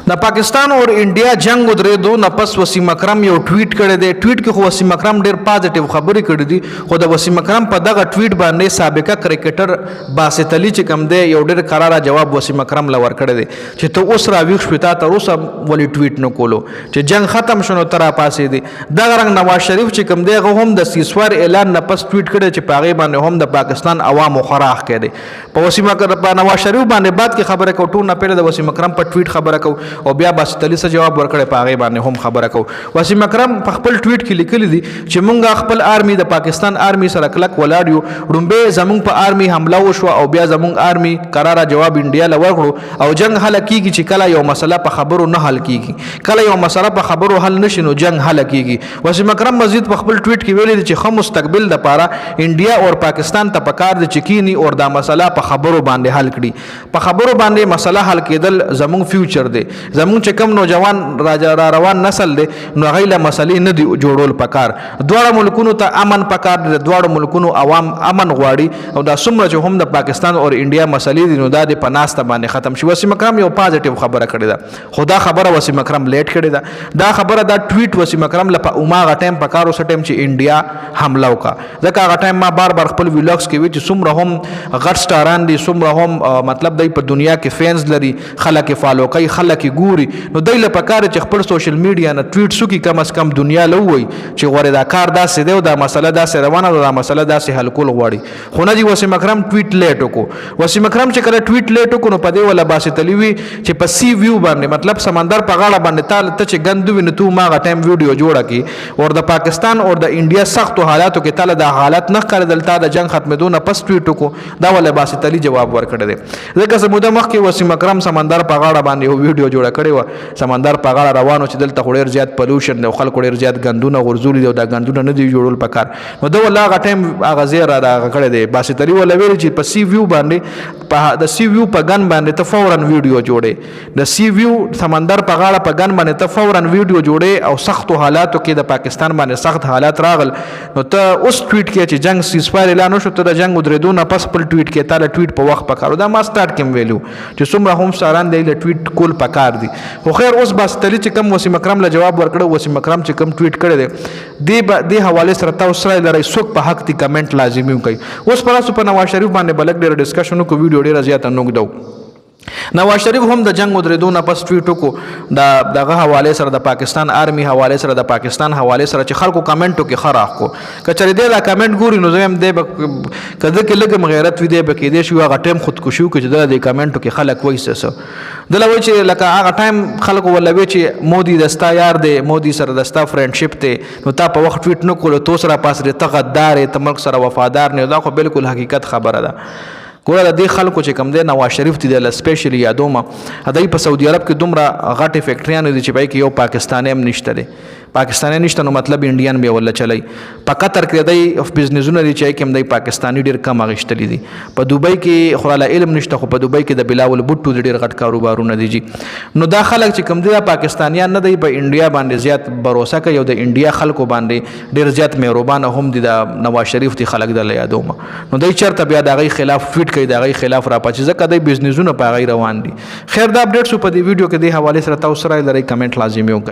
د پاکستان اور انډیا جنگ ودرېدو نه پس وسیم اکرم یو ټویټ کړی دی. ټویټ کې خو وسیم اکرم ډېر پازیټیو خبرې کړې دي، خو د وسیم اکرم په دغه ټویټ باندې سابقه کرکټر باسط علي چې کوم دی یو ډېر قراره جواب وسیم اکرم له ورکړی دی چې ته اوس راویښ شوې، تا تر اوسه ولې ټویټ نه کولو چې جنگ ختم شو نو ته راپاڅېدې. دغه رنګ نواز شریف چې کوم دی هغه هم د سیسوار اعلان نه پس ټویټ کړی چې په هغې باندې هم د پاکستان عوامو خراخ کړی دی. په وسیم اکرم په نواز شریف باندې بعد کې خبره کوو، ټول نه پهله د وسیم اکرم په ټویټ خبره کوو او بیا باسط علي څه جواب ورکړی په هغې باندې هم خبره کوو. وسیم اکرم په خپل ټویټ کې لیکلی دي چې موږ خپل آرمي د پاکستان آرمي سره کلک ولاړ یو. ړومبی زموږ په آرمي حمله وشوه او بیا زموږ آرمي قراره جواب انډیا له ورکړو او جنگ حل کیږي چې کله یو مسله په خبرو نه حل کیږي، کله یو مسله په خبرو حل نشي نو جنگ حل کیږي. وسیم اکرم مزید په خپل ټویټ کې ویلي دي چې ښه مستقبل دپاره انډیا او پاکستان ته پکار دي چې کینی او دا مسله په خبرو باندې حل کړي. په خبرو باندې مسله حل کېدل زموږ فیوچر دی، زموږ چې کوم نوجوان را روان نسل دی نو هغوی له مسلې نه دي جوړول پکار. دواړه ملکونو ته امن پکار دی، د دواړو ملکونو عوام امن غواړي او دا څومره چې هم د پاکستان او انډیا مسلې دي نو دا د په ناسته باندې ختم شي. وسیم اکرم یو پازیټیو خبره کړې ده، خو دا خبره وسیم اکرم لیټ کړې ده. دا خبره دا ټویټ وسیم اکرم له په هماغه ټایم پکار اوسه ټایم چې انډیا حمله وکړه، ځکه هغه ټایم ما بار بار خپل ویلاګس کې وی چې څومره هم غټ سټاران دي، څومره هم مطلب دی په دنیا کې فینز لري، خلک یې فالو کوي، خلک یې ګوري، نو دی له پکار چې خپل سوشل میډیا نه ټویټ سوکي کم از کم دنیا له ووایي چې غوړې دا کار داسې دی او دا مسله داسې روانه ده، دا مسله داسې حل کول غواړي. خو نه دي وسیم اکرم ټویټ لیټ وکړو. وسیم اکرم چې کله ټویټ لیټ وکړو نو په دې ولا باسط علي وي چې په سی ویو باندې مطلب سمندر په غاړه باندې ته چې ګند وي نو تو ماغه ټایم ویډیو جوړه کړي او د پاکستان او د انډیا سختو حالاتو کې تاله د حالات نه ښکارېدل، تا د جنګ ختمېدو نه پس ټویټ وکړو. دا ولا باسط علي جواب ورکړی دی، ځکه څه موده مخکې وسیم اکرم سمندر په غاړه باندې یو ویډیو جوړه کړې وه، سمندر په غاړه روانو چې دلته خو ډېر زیات پلوشن دی او خلکو ډېر زیات ګندونه غورځولي دي او دا ګندونه نه دي جوړول پکار. نو ده ولا هغه ټایم هغه ځای را دغه کړی دی. باسط علي ولا ویلي چې په سی ویو باندې د سی ویو په ګن باندې ته فورا ویډیو جوړې، د سی ویو سمندر په غاړه په ګن باندې ته فورا ویډیو جوړې او سختو حالاتو کې د پاکستان باندې سخت حالات راغل نو ته اوس ټویټ کې چې جنگ سیزفایر اعلان وشو ته د جنگ ودرېدو نه پس خپل ټویټ کې تا له ټویټ په وخت پکار. دا ما سټارټ کې ویلو چې څومره هم ساران دی له ټویټ کول پکار دي. خو خیر اوس باسط علي چې کوم وسیم اکرم له جواب ورکړو، وسیم اکرم چې کوم ټویټ کړی دی دې حوالې سره تاسو سره لرئ څوک په حق دی کمنټ لازمي وکړئ. اوس پر تاسو په نواز شریف باندې بلک ډېر ډسکشن وکړو، ویډیو ډېره زیاته نوږدو. نواز شریف هم د جنگ ودرېدو نه پس ټویټ وکړو دغه حوالې سره، د پاکستان آرمي حوالې سره، د پاکستان حوالې سره چې خلکو کمنټو کې ښه راښکو. که چېرې دی دا کمنټ ګوري نو زه یم دی به که ده کې لږ غیرت وي دی به کېدای شي هغه ټایم خودکشي وکړي چې د دې کمنټو کې خلک وایي څه دله وایي چې لکه هغه ټایم خلکو وله وایي چې مودي د ستا یار دی، مودي سره د ستا فرینډشپ دی، نو تا په وخت ټویټ نه کولو، تو سره پاسې ته غدار یې، ته ملک سره وفادار نه یې. دا خو بالکل حقیقت خبره ده. ګوره د دې خلکو چې کوم دی نواز شریف دی د سپیشلی یادومه هدی په سعودي عرب کې دومره غټې فیکټریانې دي چې پای کې یو پاکستانی هم نشته دی، پاکستانی نشته نو مطلب انډین به ولا چلی. په قطر کې دی بزنسونه دي چې کوم دی پاکستانی ډېر کم اغشتلی دي. په دوبۍ کې خو له علم نشته، خو په دوبۍ کې د بلاول بوټو ډېر غټ کاروبارونه دي جی. نو دا خلک چې کوم دی پاکستانیان نه دی، په انډیا باندې زیات باور کوي او د انډیا خلکو باندې ډېر زیات مهربانه هم دي. د نواز شریف دی خلک د یادومه نو دی چرته بیا د هغوی خلاف ټویټ کوي، د هغوی خلاف راپاڅي، ځکه دی بزنسونه په هغوی روان دي. خیر دا اپډیټ شو په دې ویډیو کې، دې حوالې سره تاسو سره لرئ کمنټ لازمي وکړئ.